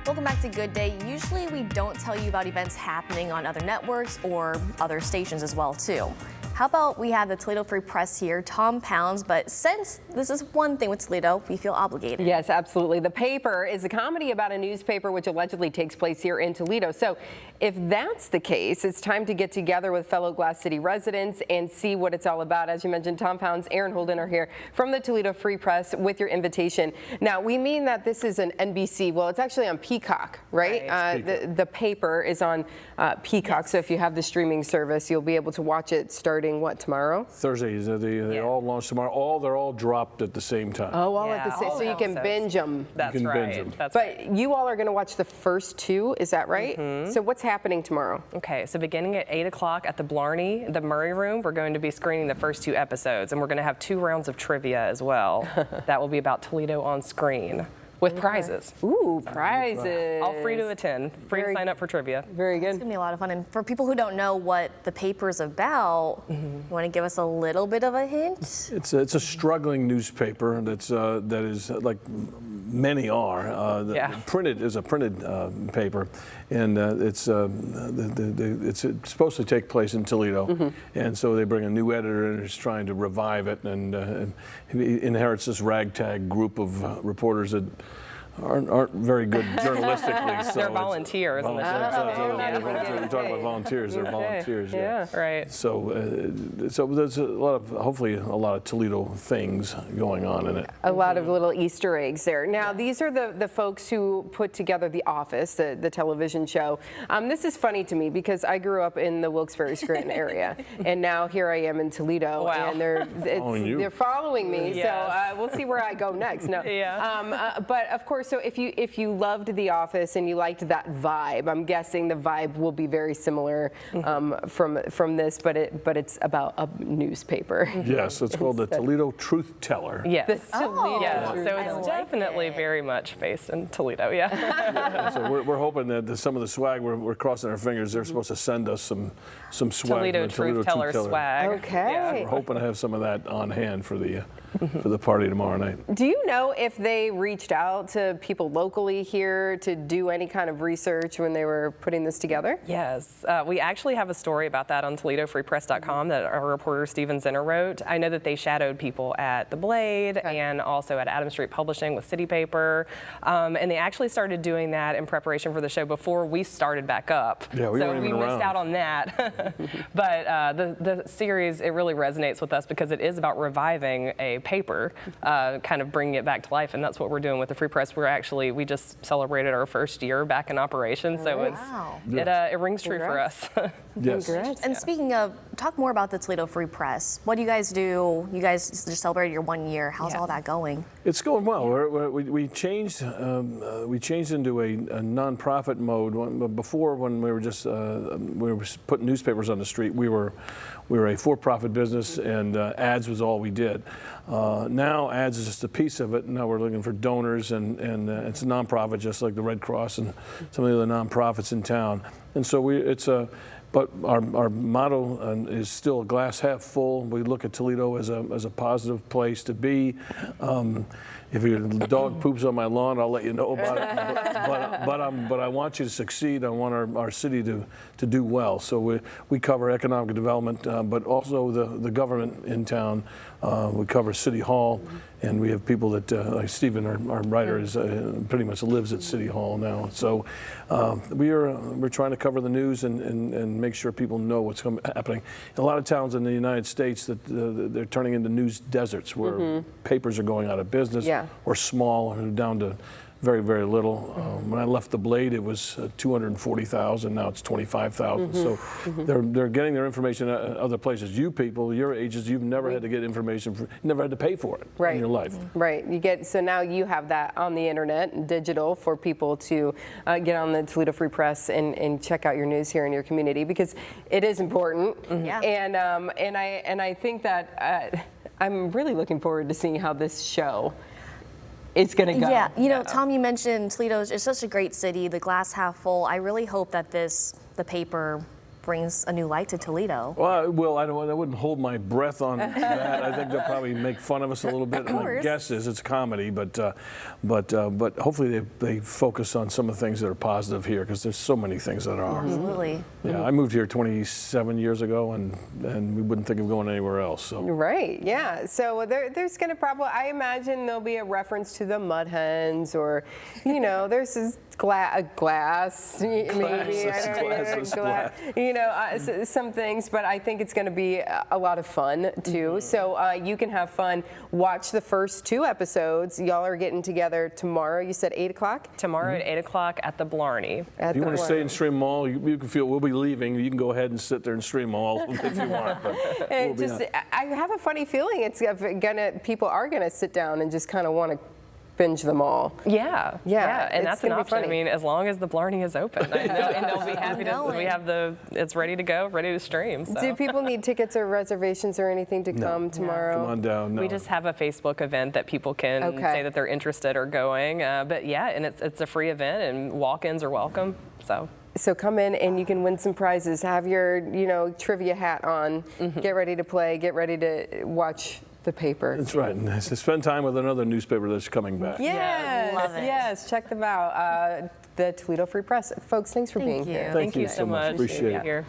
Welcome back to Good Day. Usually we don't tell you about events happening on other networks or other stations as well too. How about we have the Toledo Free Press here, Tom Pounds, but since this is one thing with Toledo, we feel obligated. Yes, absolutely. The Paper is a comedy about a newspaper which allegedly takes place here in Toledo. So if that's the case, it's time to get together with fellow Glass City residents and see what it's all about. As you mentioned, Tom Pounds, Aaron Holden are here from the Toledo Free Press with your invitation. Now, we mean that this is an NBC, well, it's actually on Peacock, right? The Paper is on Peacock, yes. So if you have the streaming service, you'll be able to watch it starting what, tomorrow? Thursdays. They all launch tomorrow. They're all dropped at the same time. Oh, all at the same time. So you can binge them. That's right. But you all are going to watch the first two, is that right? Mm-hmm. So what's happening tomorrow? Okay, so beginning at 8 o'clock at the Blarney, the Murray Room, we're going to be screening the first two episodes, and we're going to have 2 rounds of trivia as well. That will be about Toledo on screen. With prizes. Ooh, prizes. All free to attend. Free to sign up for trivia. Very good. It's going to be a lot of fun. And for people who don't know what the paper's about, you want to give us a little bit of a hint? It's a struggling newspaper that is like many are. Printed is a printed paper, and it's supposed to take place in Toledo, and so they bring a new editor and is trying to revive it, and he inherits this ragtag group of reporters that aren't very good journalistically. So they're volunteers. You're talking about volunteers. They're volunteers. Yeah. Right. So there's a lot of, hopefully, a lot of Toledo things going on in it. A lot of little Easter eggs there. Now, these are the folks who put together The Office, the television show. This is funny to me because I grew up in the Wilkes-Barre-Scranton area, and now here I am in Toledo, and they're following me. Yes. So we'll see where I go next. No. But of course. So if you loved The Office and you liked that vibe, I'm guessing the vibe will be very similar from this, but it's about a newspaper. Yes, it's called the Toledo Truth Teller. Yes. The Toledo So it's definitely very much based in Toledo. Yeah. So we're hoping that some of the swag, we're crossing our fingers. They're supposed to send us some swag. Toledo Truth Teller swag. Okay. Yeah. We're hoping to have some of that on hand for the party tomorrow night. Do you know if they reached out to people locally here to do any kind of research when they were putting this together? Yes, we actually have a story about that on ToledoFreePress.com that our reporter Steven Zinner wrote. I know that they shadowed people at The Blade and also at Adams Street Publishing with City Paper, and they actually started doing that in preparation for the show before we started back up. Yeah, we weren't even missed out on that. But the series, it really resonates with us because it is about reviving a paper, kind of bringing it back to life, and that's what we're doing with the Free Press. We just celebrated our first year back in operation, so it rings true for us. Yes. And speaking of, talk more about the Toledo Free Press. What do you guys do? You guys just celebrated your 1 year. How's all that going? It's going well. We changed into a nonprofit mode. Before, when we were putting newspapers on the street, we were a for-profit business, and ads was all we did. Now ads is just a piece of it. Now we're looking for donors, and it's a nonprofit, just like the Red Cross and some of the other nonprofits in town. And so but our motto is still glass half full. We look at Toledo as a positive place to be. If your dog poops on my lawn, I'll let you know about it. But I want you to succeed. I want our city to do well. So we cover economic development, but also the government in town. We cover City Hall, and we have people that, like Stephen, our writer, is pretty much lives at City Hall now. So we're trying to cover the news and make sure people know what's happening. In a lot of towns in the United States, that they're turning into news deserts where papers are going out of business or small, or down to very, very little. When I left the Blade, it was 240,000. Now it's 25,000. So they're getting their information at other places. You people, your ages, you've never had to get information, never had to pay for it in your life. Right. So now you have that on the internet, digital, for people to get on the Toledo Free Press and check out your news here in your community, because it is important. And I think that I'm really looking forward to seeing how this show it's going to go. Yeah, you know, Tom, you mentioned Toledo is such a great city, the glass half full. I really hope that the paper brings a new light to Toledo. Well, I wouldn't hold my breath on that. I think they'll probably make fun of us a little bit. My course. guess is it's comedy, but hopefully they focus on some of the things that are positive here, because there's so many things that are. Absolutely. Yeah, I moved here 27 years ago, and we wouldn't think of going anywhere else. So. Right, yeah. So there's going to probably, I imagine there'll be a reference to the mud hens, or, you know, there's this glass, maybe. You know, some things, but I think it's going to be a lot of fun too. So you can have fun. Watch the first 2 episodes. Y'all are getting together tomorrow. You said 8 o'clock? Tomorrow at 8 o'clock at the Blarney. If you want to stay and stream them all, you can feel we'll be leaving. You can go ahead and sit there and stream them all if you want. But I have a funny feeling people are gonna sit down and just kind of want to binge them all. Yeah, and that's an option. I mean, as long as the Blarney is open, and they'll be happy to. It's ready to go, ready to stream. So. Do people need tickets or reservations or anything to come tomorrow? Come on down. No. We just have a Facebook event that people can say that they're interested or going. But yeah, and it's a free event, and walk-ins are welcome. So come in and you can win some prizes. Have your, trivia hat on. Get ready to play. Get ready to watch the paper. That's right. And spend time with another newspaper that's coming back. Yes, love it. Yes, check them out. The Toledo Free Press. Folks, thanks for being here. Thank you so much. Appreciate it.